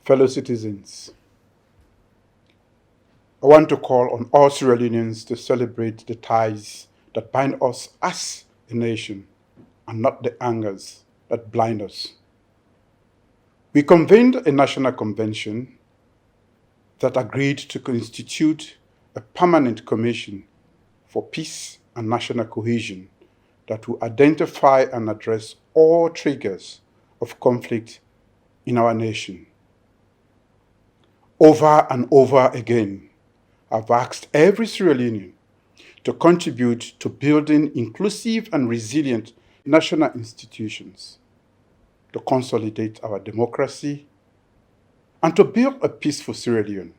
Fellow citizens, I want to call on all Sierra Leoneans to celebrate the ties that bind us as a nation and not the angers that blind us. We convened a national convention that agreed to constitute a permanent commission for peace and national cohesion that will identify and address all triggers of conflict in our nation. Over and over again, I've asked every Sierra Leonean to contribute to building inclusive and resilient national institutions, to consolidate our democracy, and to build a peaceful Sierra Leone.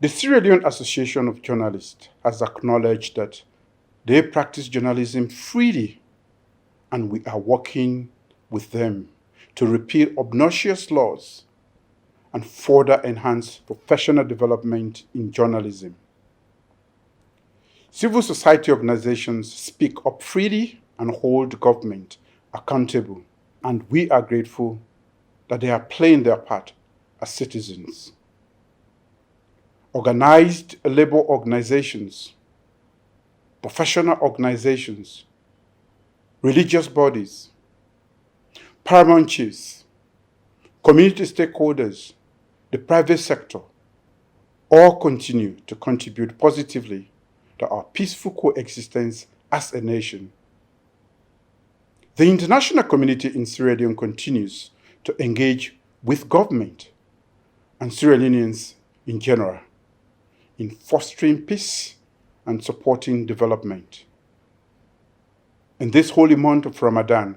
The Sierra Leone Association of Journalists has acknowledged that they practice journalism freely, and we are working with them to repeal obnoxious laws and further enhance professional development in journalism. Civil society organizations speak up freely and hold government accountable, and we are grateful that they are playing their part as citizens. Organized labor organizations, professional organizations, religious bodies, paramount chiefs, community stakeholders, the private sector, all continue to contribute positively to our peaceful coexistence as a nation. The international community in Sierra Leone continues to engage with government and Sierra Leoneans in general in fostering peace and supporting development. In this holy month of Ramadan,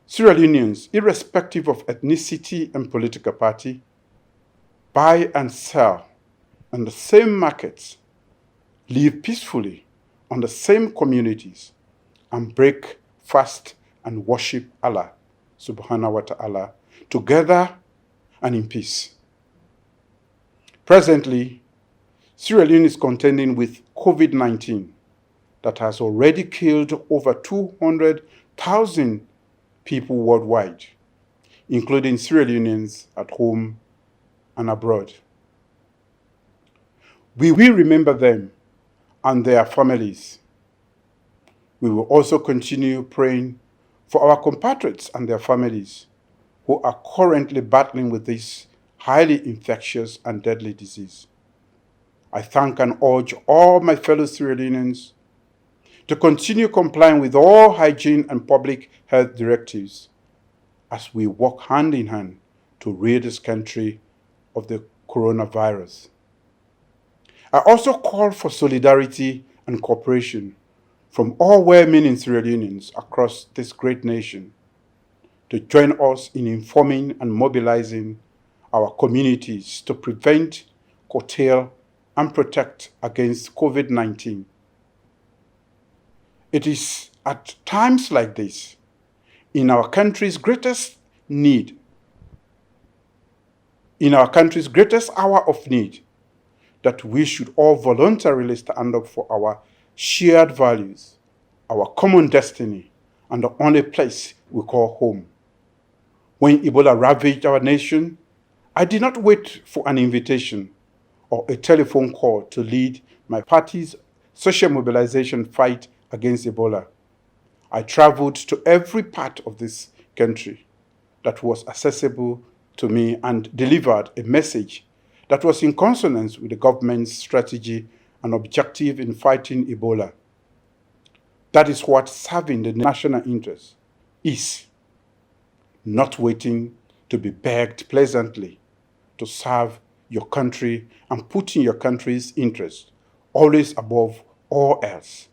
Sierra Leoneans, irrespective of ethnicity and political party, buy and sell in the same markets, live peacefully on the same communities, and break fast and worship Allah subhanahu wa ta'ala together and in peace. Presently, Sierra Leone is contending with COVID-19 that has already killed over 200,000 people worldwide, including Sierra Leoneans at home and abroad. We will remember them and their families. We will also continue praying for our compatriots and their families who are currently battling with this highly infectious and deadly disease. I thank and urge all my fellow Sierra Leoneans to continue complying with all hygiene and public health directives as we work hand in hand to rid this country of the coronavirus. I also call for solidarity and cooperation from all well-meaning Sierra Leoneans across this great nation to join us in informing and mobilizing our communities to prevent, curtail, and protect against COVID-19. It is at times like this, in our country's greatest need, in our country's greatest hour of need, that we should all voluntarily stand up for our shared values, our common destiny, and the only place we call home. When Ebola ravaged our nation, I did not wait for an invitation or a telephone call to lead my party's social mobilization fight against Ebola. I traveled to every part of this country that was accessible to me and delivered a message that was in consonance with the government's strategy and objective in fighting Ebola. That is what serving the national interest is. Not waiting to be begged pleasantly to serve your country and putting your country's interest always above all else.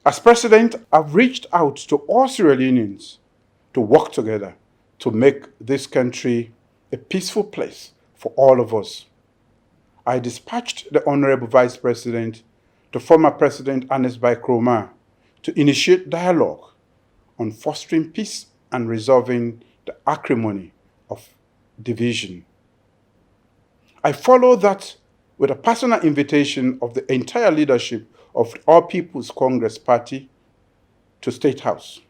As president, I've reached out to all Sierra Leoneans to work together to make this country a peaceful place for all of us. I dispatched the Honorable Vice President to former President Ernest Bai Koroma to initiate dialogue on fostering peace and resolving the acrimony of division. I follow that with a personal invitation of the entire leadership of All People's Congress Party to State House,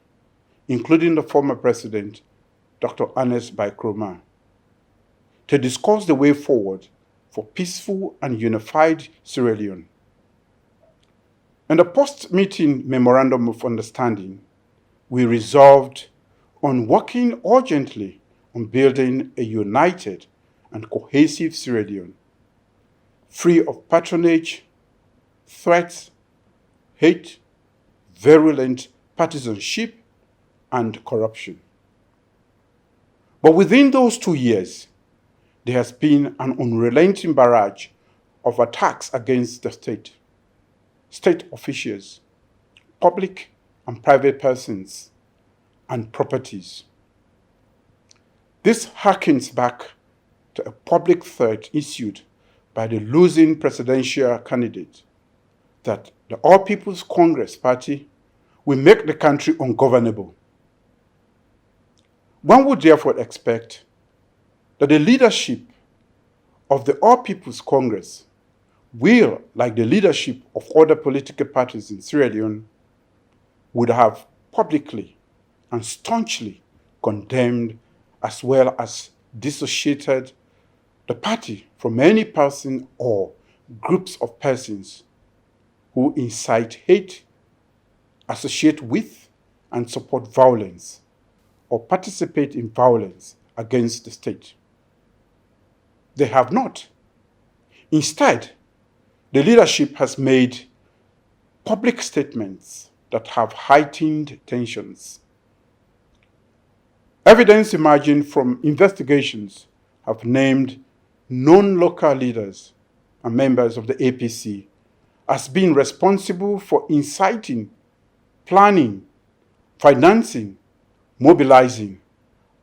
including the former President Dr. Ernest Bai Koroma, to discuss the way forward for peaceful and unified Sierra Leone. In the post-meeting Memorandum of Understanding, we resolved on working urgently on building a united and cohesive Sierra Leone, free of patronage, threats, hate, virulent partisanship, and corruption. But within those 2 years, there has been an unrelenting barrage of attacks against the state officials, public and private persons, and properties. This harkens back to a public threat issued by the losing presidential candidate that the All People's Congress Party will make the country ungovernable. One would therefore expect that the leadership of the All People's Congress will, like the leadership of other political parties in Sierra Leone, would have publicly and staunchly condemned as well as dissociated the party from any person or groups of persons who incite hate, associate with, and support violence, or participate in violence against the state. They have not. Instead, the leadership has made public statements that have heightened tensions. Evidence emerging from investigations have named known local leaders and members of the APC as being responsible for inciting, planning, financing, mobilizing,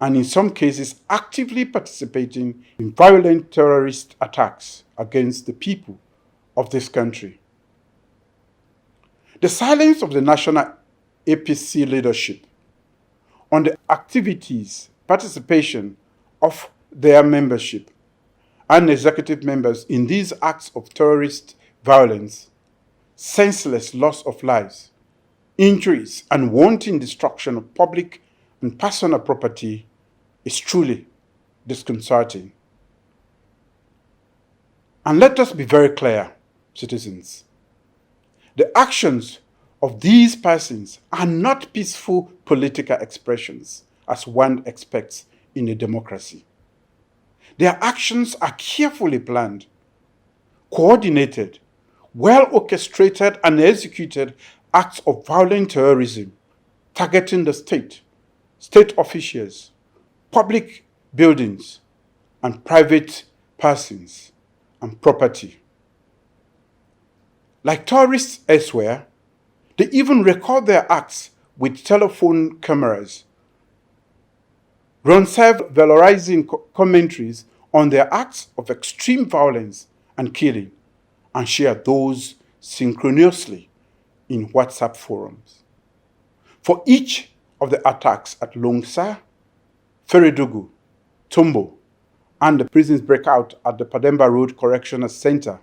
and in some cases actively participating in violent terrorist attacks against the people of this country. The silence of the national APC leadership on the activities, participation of their membership and executive members in these acts of terrorist violence, senseless loss of lives, injuries, and wanton destruction of public and personal property is truly disconcerting. And let us be very clear, citizens. The actions of these persons are not peaceful political expressions, as one expects in a democracy. Their actions are carefully planned, coordinated, well orchestrated and executed acts of violent terrorism targeting the state officials, public buildings, and private persons and property. Like tourists elsewhere, they even record their acts with telephone cameras, run self-valorizing commentaries on their acts of extreme violence and killing, and share those synchronously in WhatsApp forums. For each of the attacks at Longsa, Feredugu, Tombo, and the prisons breakout at the Pademba Road Correctional Center,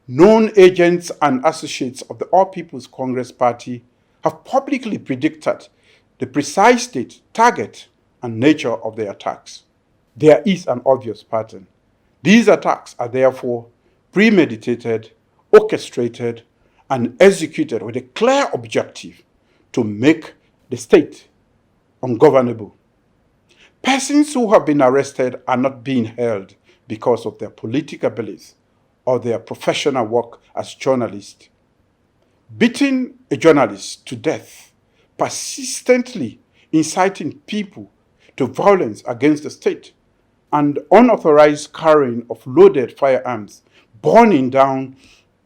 known agents and associates of the All People's Congress Party have publicly predicted the precise date, target, and nature of the attacks. There is an obvious pattern. These attacks are therefore premeditated, orchestrated, and executed with a clear objective to make the state ungovernable. Persons who have been arrested are not being held because of their political beliefs or their professional work as journalists. Beating a journalist to death, persistently inciting people to violence against the state, and unauthorized carrying of loaded firearms, burning down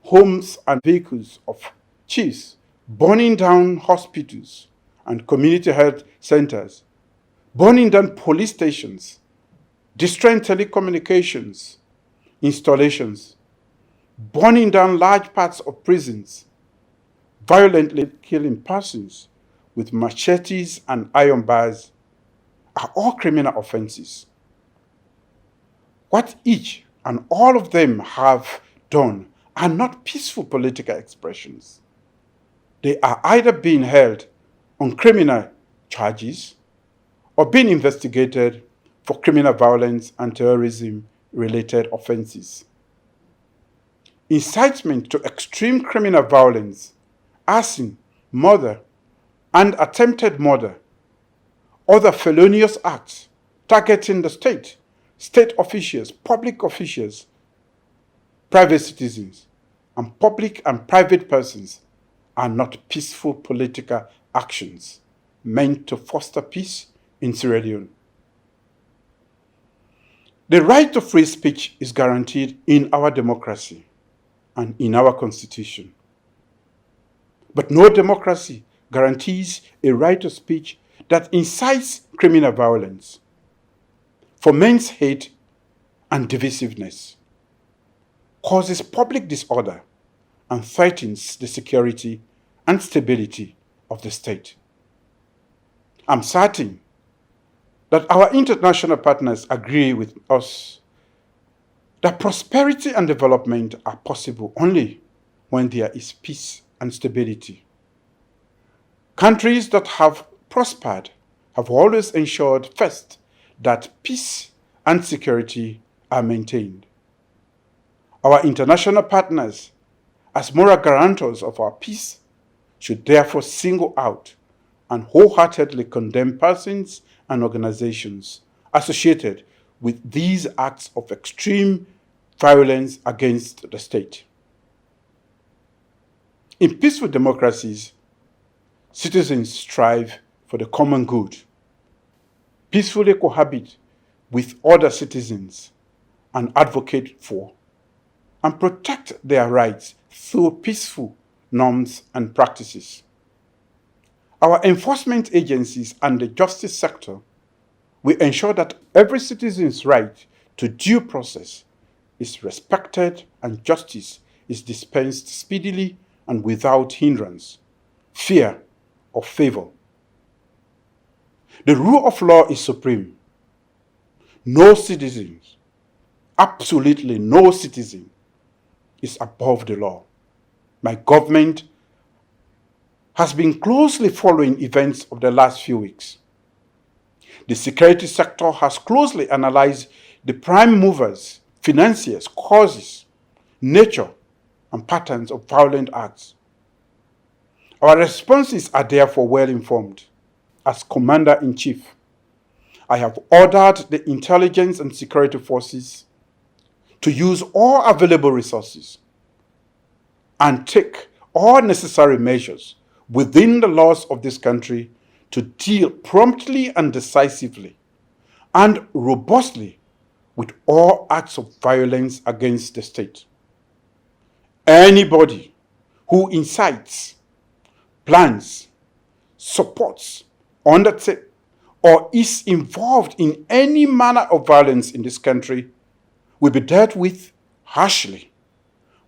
homes and vehicles of chiefs, burning down hospitals and community health centers, burning down police stations, destroying telecommunications installations, burning down large parts of prisons, violently killing persons with machetes and iron bars are all criminal offenses. What each and all of them have done are not peaceful political expressions. They are either being held on criminal charges or being investigated for criminal violence and terrorism-related offenses. Incitement to extreme criminal violence, arson, murder, and attempted murder, other felonious acts targeting the state, state officials, public officials, private citizens, and public and private persons are not peaceful political actions meant to foster peace in Sierra Leone. The right to free speech is guaranteed in our democracy and in our constitution. But no democracy guarantees a right to speech that incites criminal violence, foments hate and divisiveness, causes public disorder, and threatens the security and stability of the state. I'm certain that our international partners agree with us that prosperity and development are possible only when there is peace and stability. Countries that have prospered have always ensured first that peace and security are maintained. Our international partners, as moral guarantors of our peace, should therefore single out and wholeheartedly condemn persons and organizations associated with these acts of extreme violence against the state. In peaceful democracies, citizens strive for the common good, peacefully cohabit with other citizens, and advocate for and protect their rights through peaceful norms and practices. Our enforcement agencies and the justice sector will ensure that every citizen's right to due process is respected and justice is dispensed speedily and without hindrance, fear, or favor. The rule of law is supreme. No citizen, absolutely no citizen, is above the law. My government has been closely following events of the last few weeks. The security sector has closely analyzed the prime movers, financiers, causes, nature, and patterns of violent acts. Our responses are therefore well informed. As Commander-in-Chief, I have ordered the intelligence and security forces to use all available resources and take all necessary measures within the laws of this country to deal promptly and decisively and robustly with all acts of violence against the state. Anybody who incites, plans, supports, undertakes, or is involved in any manner of violence in this country will be dealt with harshly.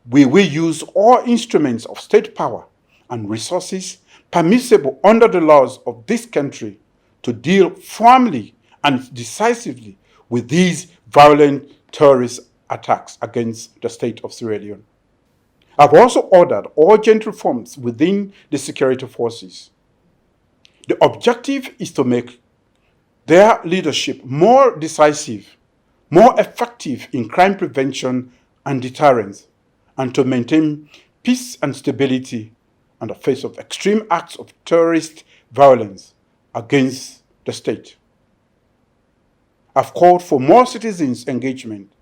We will use all instruments of state power and resources permissible under the laws of this country to deal firmly and decisively with these violent terrorist attacks against the state of Sierra Leone. I've also ordered urgent reforms within the security forces. The objective is to make their leadership more decisive, more effective in crime prevention and deterrence, and to maintain peace and stability in the face of extreme acts of terrorist violence against the state. I've called for more citizens' engagement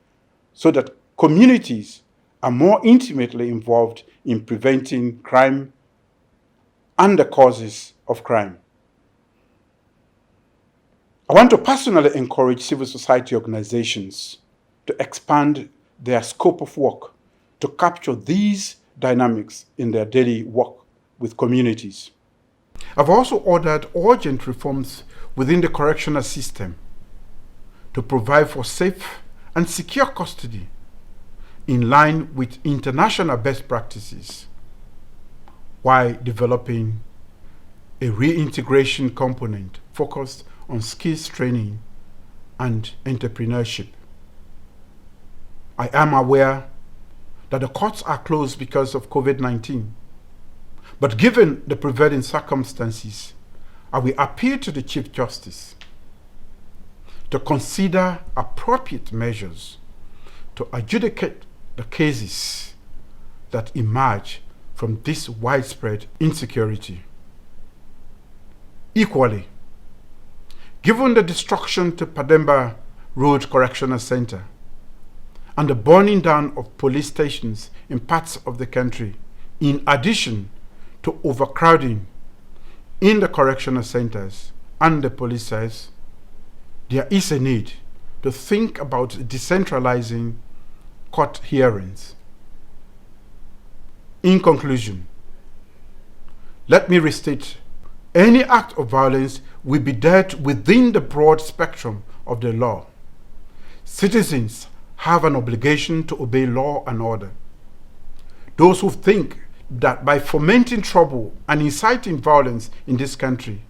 so that communities are more intimately involved in preventing crime and the causes of crime. I want to personally encourage civil society organizations to expand their scope of work to capture these dynamics in their daily work with communities. I've also ordered urgent reforms within the correctional system to provide for safe and secure custody in line with international best practices, while developing a reintegration component focused on skills training and entrepreneurship. I am aware that the courts are closed because of COVID-19, but given the prevailing circumstances, I will appeal to the Chief Justice to consider appropriate measures to adjudicate the cases that emerge from this widespread insecurity. Equally, given the destruction to Pademba Road Correctional Center and the burning down of police stations in parts of the country, in addition to overcrowding in the correctional centers and the police cells, there is a need to think about decentralizing court hearings. In conclusion, let me restate, any act of violence will be dealt within the broad spectrum of the law. Citizens have an obligation to obey law and order. Those who think that by fomenting trouble and inciting violence in this country,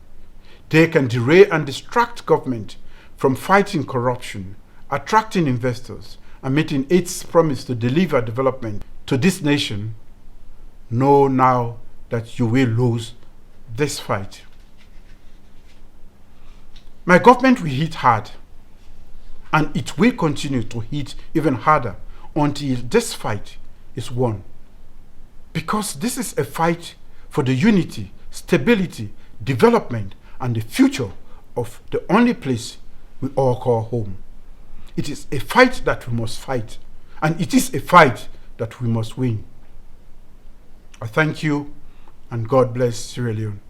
they can derail and distract government from fighting corruption, attracting investors, and meeting its promise to deliver development to this nation, know now that you will lose this fight. My government will hit hard, and it will continue to hit even harder until this fight is won. Because this is a fight for the unity, stability, development, and the future of the only place we all call home. It is a fight that we must fight, and it is a fight that we must win. I thank you, and God bless Sierra Leone.